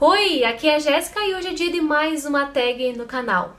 Oi, aqui é a Jéssica e hoje é dia de mais uma tag no canal.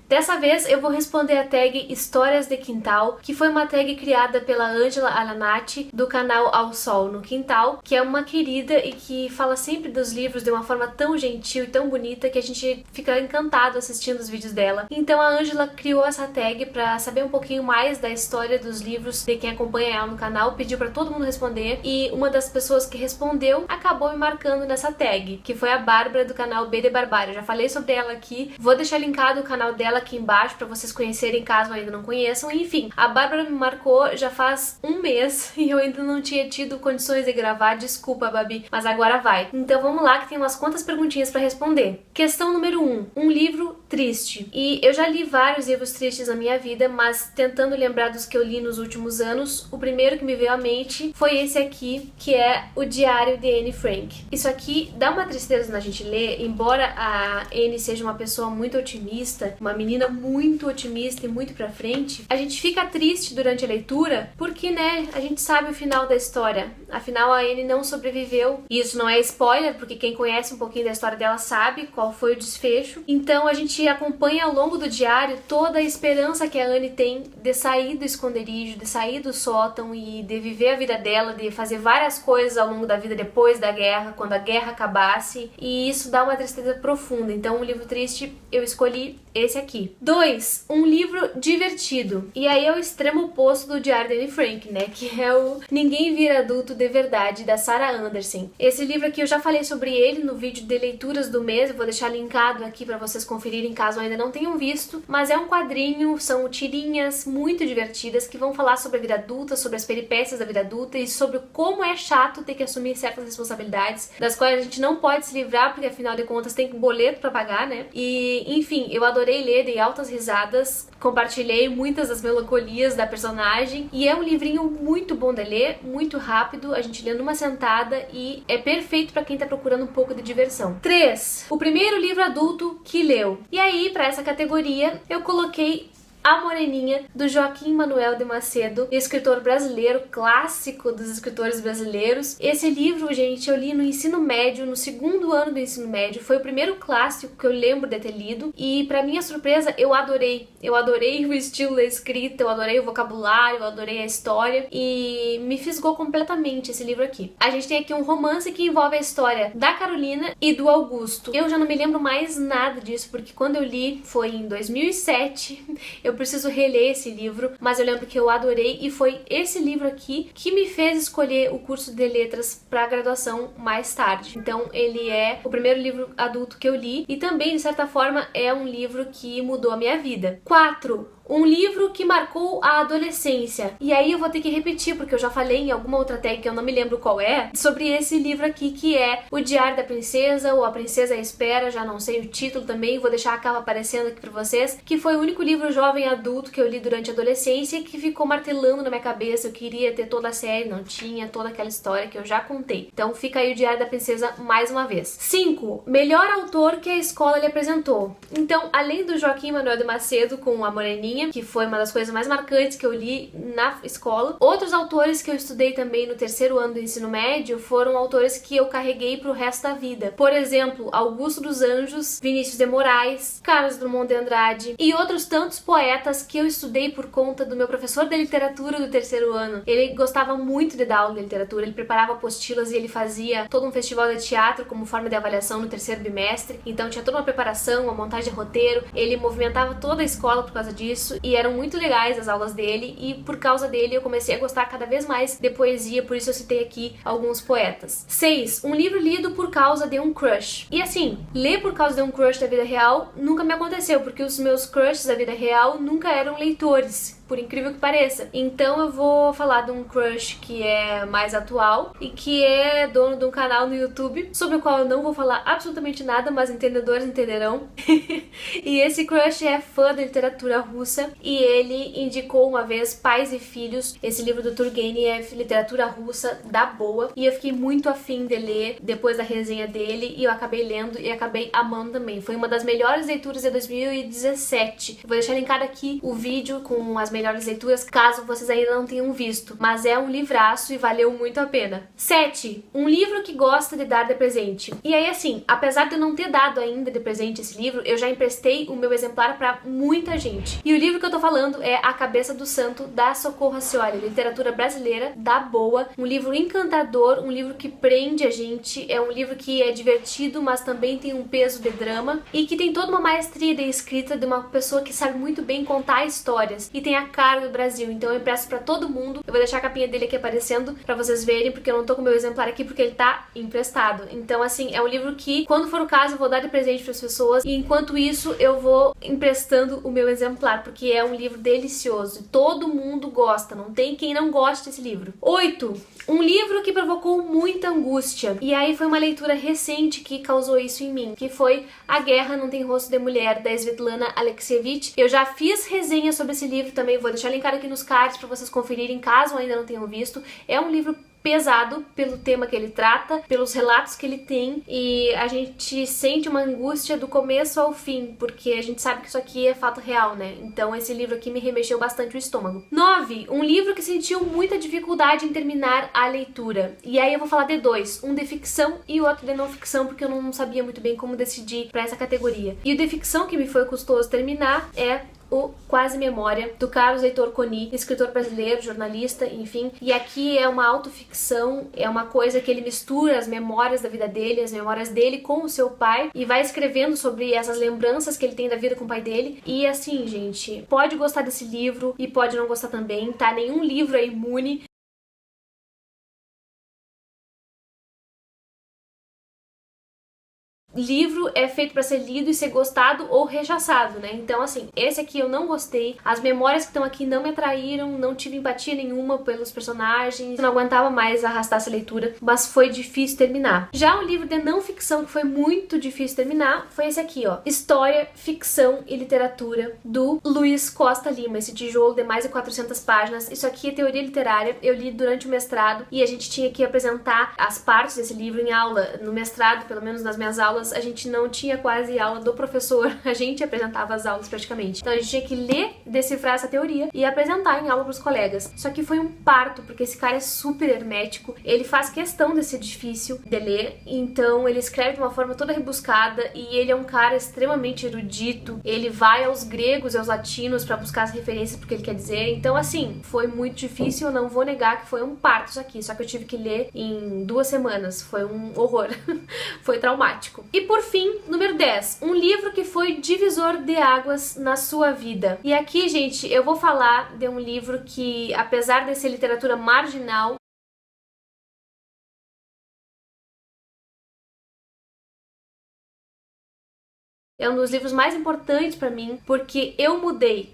Dessa vez eu vou responder a tag Histórias de Quintal, que foi uma tag criada pela Ângela Alanati, do canal Ao Sol no Quintal, que é uma querida e que fala sempre dos livros de uma forma tão gentil e tão bonita que a gente fica encantado assistindo os vídeos dela. Então a Ângela criou essa tag para saber um pouquinho mais da história dos livros de quem acompanha ela no canal, pediu para todo mundo responder e uma das pessoas que respondeu acabou me marcando nessa tag, que foi a Bárbara do canal B de Barbárie. Eu já falei sobre ela aqui, vou deixar linkado o canal dela aqui embaixo para vocês conhecerem caso ainda não conheçam. Enfim, a Bárbara me marcou já faz um mês e eu ainda não tinha tido condições de gravar, desculpa, Babi, mas agora vai. Então vamos lá que tem umas quantas perguntinhas para responder. Questão número 1, um livro triste. E eu já li vários livros tristes na minha vida, mas tentando lembrar dos que eu li nos últimos anos, o primeiro que me veio à mente foi esse aqui, que é O Diário de Anne Frank. Isso aqui dá uma tristeza na gente ler, embora a Anne seja uma pessoa muito otimista, uma menina muito otimista e muito pra frente, a gente fica triste durante a leitura porque, né, a gente sabe o final da história. Afinal, a Anne não sobreviveu. E isso não é spoiler, porque quem conhece um pouquinho da história dela sabe qual foi o desfecho. Então a gente acompanha ao longo do diário toda a esperança que a Anne tem de sair do esconderijo, de sair do sótão e de viver a vida dela, de fazer várias coisas ao longo da vida depois da guerra, quando a guerra acabasse. E isso dá uma tristeza profunda. Então, um livro triste, eu escolhi esse aqui. 2. Um livro divertido. E aí é o extremo oposto do Diário de Anne Frank, né? Que é o Ninguém Vira Adulto de Verdade, da Sarah Anderson. Esse livro aqui eu já falei sobre ele no vídeo de leituras do mês, eu vou deixar linkado aqui pra vocês conferirem caso ainda não tenham visto. Mas é um quadrinho, são tirinhas muito divertidas que vão falar sobre a vida adulta, sobre as peripécias da vida adulta e sobre como é chato ter que assumir certas responsabilidades, das quais a gente não pode se livrar, porque afinal de contas tem boleto pra pagar, né? E, enfim, eu adorei ler, dei altas risadas, compartilhei muitas das melancolias da personagem e é um livrinho muito bom de ler, muito rápido, a gente lê numa sentada e é perfeito pra quem tá procurando um pouco de diversão. 3. O primeiro livro adulto que leu. E aí, pra essa categoria, eu coloquei A Moreninha, do Joaquim Manuel de Macedo, escritor brasileiro, clássico dos escritores brasileiros. Esse livro, gente, eu li no ensino médio, no segundo ano do ensino médio. Foi o primeiro clássico que eu lembro de ter lido e, pra minha surpresa, eu adorei. Eu adorei o estilo da escrita, eu adorei o vocabulário, eu adorei a história e me fisgou completamente esse livro aqui. A gente tem aqui um romance que envolve a história da Carolina e do Augusto. Eu já não me lembro mais nada disso, porque quando eu li foi em 2007. Eu preciso reler esse livro, mas eu lembro que eu adorei e foi esse livro aqui que me fez escolher o curso de letras para graduação mais tarde. Então ele é o primeiro livro adulto que eu li e também, de certa forma, é um livro que mudou a minha vida. 4. Um livro que marcou a adolescência. E aí eu vou ter que repetir, porque eu já falei em alguma outra tag que eu não me lembro qual é, sobre esse livro aqui, que é O Diário da Princesa, ou A Princesa Espera, já não sei o título também, vou deixar a capa aparecendo aqui pra vocês, que foi o único livro jovem adulto que eu li durante a adolescência e que ficou martelando na minha cabeça. Eu queria ter toda a série, não tinha toda aquela história que eu já contei. Então fica aí O Diário da Princesa mais uma vez. 5. Melhor autor que a escola lhe apresentou. Então, além do Joaquim Manuel de Macedo com A Moreninha, que foi uma das coisas mais marcantes que eu li na escola. Outros autores que eu estudei também no terceiro ano do ensino médio foram autores que eu carreguei pro resto da vida. Por exemplo, Augusto dos Anjos, Vinícius de Moraes, Carlos Drummond de Andrade e outros tantos poetas que eu estudei por conta do meu professor de literatura do terceiro ano. Ele gostava muito de dar aula de literatura, ele preparava apostilas e ele fazia todo um festival de teatro como forma de avaliação no terceiro bimestre. Então tinha toda uma preparação, uma montagem de roteiro, ele movimentava toda a escola por causa disso e eram muito legais as aulas dele e por causa dele eu comecei a gostar cada vez mais de poesia, por isso eu citei aqui alguns poetas. 6. Um livro lido por causa de um crush. E assim, ler por causa de um crush da vida real nunca me aconteceu, porque os meus crushes da vida real nunca eram leitores, por incrível que pareça. Então eu vou falar de um crush que é mais atual e que é dono de um canal no YouTube, sobre o qual eu não vou falar absolutamente nada, mas entendedores entenderão. E esse crush é fã da literatura russa e ele indicou uma vez Pais e Filhos. Esse livro do Turgenev, literatura russa da boa, e eu fiquei muito afim de ler depois da resenha dele e eu acabei lendo e acabei amando também. Foi uma das melhores leituras de 2017. Eu vou deixar linkado aqui o vídeo com as melhores melhores leituras, caso vocês ainda não tenham visto. Mas é um livraço e valeu muito a pena. 7. Um livro que gosta de dar de presente. E aí, assim, apesar de eu não ter dado ainda de presente esse livro, eu já emprestei o meu exemplar pra muita gente. E o livro que eu tô falando é A Cabeça do Santo, da Socorro Racioli, literatura brasileira da boa. Um livro encantador, um livro que prende a gente, é um livro que é divertido, mas também tem um peso de drama e que tem toda uma maestria de escrita de uma pessoa que sabe muito bem contar histórias e tem a cara do Brasil. Então eu empresto pra todo mundo. Eu vou deixar a capinha dele aqui aparecendo pra vocês verem, porque eu não tô com o meu exemplar aqui porque ele tá emprestado. Então, assim, é um livro que, quando for o caso, eu vou dar de presente pras pessoas e enquanto isso eu vou emprestando o meu exemplar, porque é um livro delicioso e todo mundo gosta, não tem quem não goste desse livro. 8. Um livro que provocou muita angústia. E aí foi uma leitura recente que causou isso em mim, que foi A Guerra Não Tem Rosto de Mulher, da Svetlana Alexievich. Eu já fiz resenha sobre esse livro também, vou deixar linkado aqui nos cards para vocês conferirem, caso ainda não tenham visto. É um livro pesado pelo tema que ele trata, pelos relatos que ele tem, e a gente sente uma angústia do começo ao fim, porque a gente sabe que isso aqui é fato real, né? Então esse livro aqui me remexeu bastante o estômago. 9. Um livro que sentiu muita dificuldade em terminar a leitura. E aí eu vou falar de dois, um de ficção e o outro de não ficção, porque eu não sabia muito bem como decidir para essa categoria. E o de ficção que me foi custoso terminar é o Quase Memória, do Carlos Heitor Coni, escritor brasileiro, jornalista, enfim. E aqui é uma autoficção, é uma coisa que ele mistura as memórias da vida dele, as memórias dele com o seu pai, e vai escrevendo sobre essas lembranças que ele tem da vida com o pai dele. E assim, gente, pode gostar desse livro e pode não gostar também, tá? Nenhum livro é imune. Livro é feito para ser lido e ser gostado ou rechaçado, né? Então, assim, esse aqui eu não gostei. As memórias que estão aqui não me atraíram, não tive empatia nenhuma pelos personagens, não aguentava mais arrastar essa leitura, mas foi difícil terminar. Já um livro de não ficção que foi muito difícil terminar foi esse aqui, ó. História, Ficção e Literatura, do Luiz Costa Lima. Esse tijolo de mais de 400 páginas. Isso aqui é teoria literária. Eu li durante o mestrado e a gente tinha que apresentar as partes desse livro em aula. No mestrado, pelo menos nas minhas aulas, a gente não tinha quase aula do professor, a gente apresentava as aulas praticamente. Então a gente tinha que ler, decifrar essa teoria e apresentar em aula pros colegas. Só que foi um parto, porque esse cara é super hermético, ele faz questão de ser difícil de ler, então ele escreve de uma forma toda rebuscada e ele é um cara extremamente erudito, ele vai aos gregos e aos latinos pra buscar as referências porque ele quer dizer. Então, assim, foi muito difícil, eu não vou negar que foi um parto isso aqui, só que eu tive que ler em 2 semanas, foi um horror, foi traumático. E por fim, número 10, um livro que foi divisor de águas na sua vida. E aqui, gente, eu vou falar de um livro que, apesar de ser literatura marginal, é um dos livros mais importantes pra mim, porque eu mudei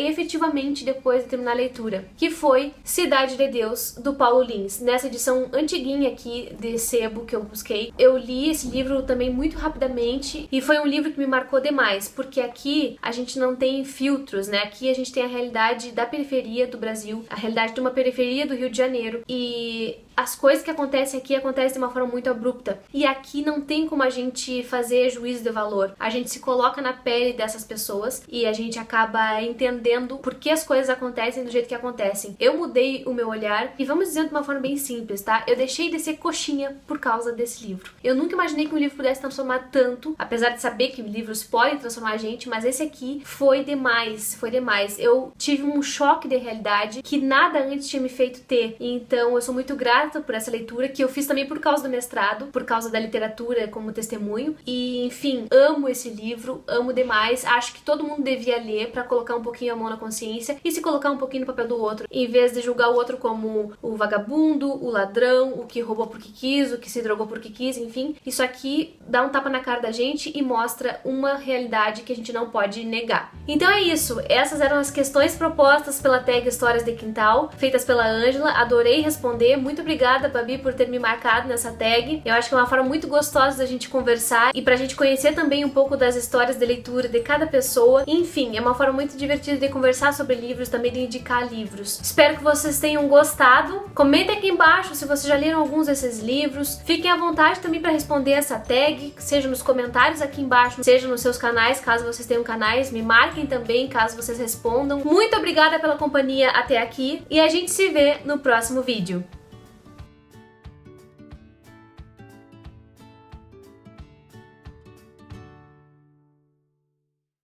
efetivamente depois de terminar a leitura, que foi Cidade de Deus, do Paulo Lins. Nessa edição antiguinha aqui de sebo que eu busquei, eu li esse livro também muito rapidamente e foi um livro que me marcou demais, porque aqui a gente não tem filtros, né? Aqui a gente tem a realidade da periferia do Brasil, a realidade de uma periferia do Rio de Janeiro, e as coisas que acontecem aqui acontecem de uma forma muito abrupta. E aqui não tem como a gente fazer juízo de valor. A gente se coloca na pele dessas pessoas e a gente acaba entendendo por que as coisas acontecem do jeito que acontecem. Eu mudei o meu olhar e vamos dizer de uma forma bem simples, tá? Eu deixei de ser coxinha por causa desse livro. Eu nunca imaginei que um livro pudesse transformar tanto, apesar de saber que livros podem transformar a gente, mas esse aqui foi demais, foi demais. Eu tive um choque de realidade que nada antes tinha me feito ter. Então eu sou muito grata por essa leitura, que eu fiz também por causa do mestrado, por causa da literatura como testemunho. E, enfim, amo esse livro, amo demais. Acho que todo mundo devia ler pra colocar um pouquinho a mão na consciência e se colocar um pouquinho no papel do outro, em vez de julgar o outro como o vagabundo, o ladrão, o que roubou porque quis, o que se drogou porque quis, enfim. Isso aqui dá um tapa na cara da gente e mostra uma realidade que a gente não pode negar. Então é isso, essas eram as questões propostas pela tag Histórias de Quintal, feitas pela Ângela, adorei responder, muito obrigada obrigada, Babi, por ter me marcado nessa tag. Eu acho que é uma forma muito gostosa da gente conversar e pra gente conhecer também um pouco das histórias de leitura de cada pessoa. Enfim, é uma forma muito divertida de conversar sobre livros, também de indicar livros. Espero que vocês tenham gostado. Comentem aqui embaixo se vocês já leram alguns desses livros. Fiquem à vontade também para responder essa tag, seja nos comentários aqui embaixo, seja nos seus canais, caso vocês tenham canais. Me marquem também, caso vocês respondam. Muito obrigada pela companhia até aqui e a gente se vê no próximo vídeo.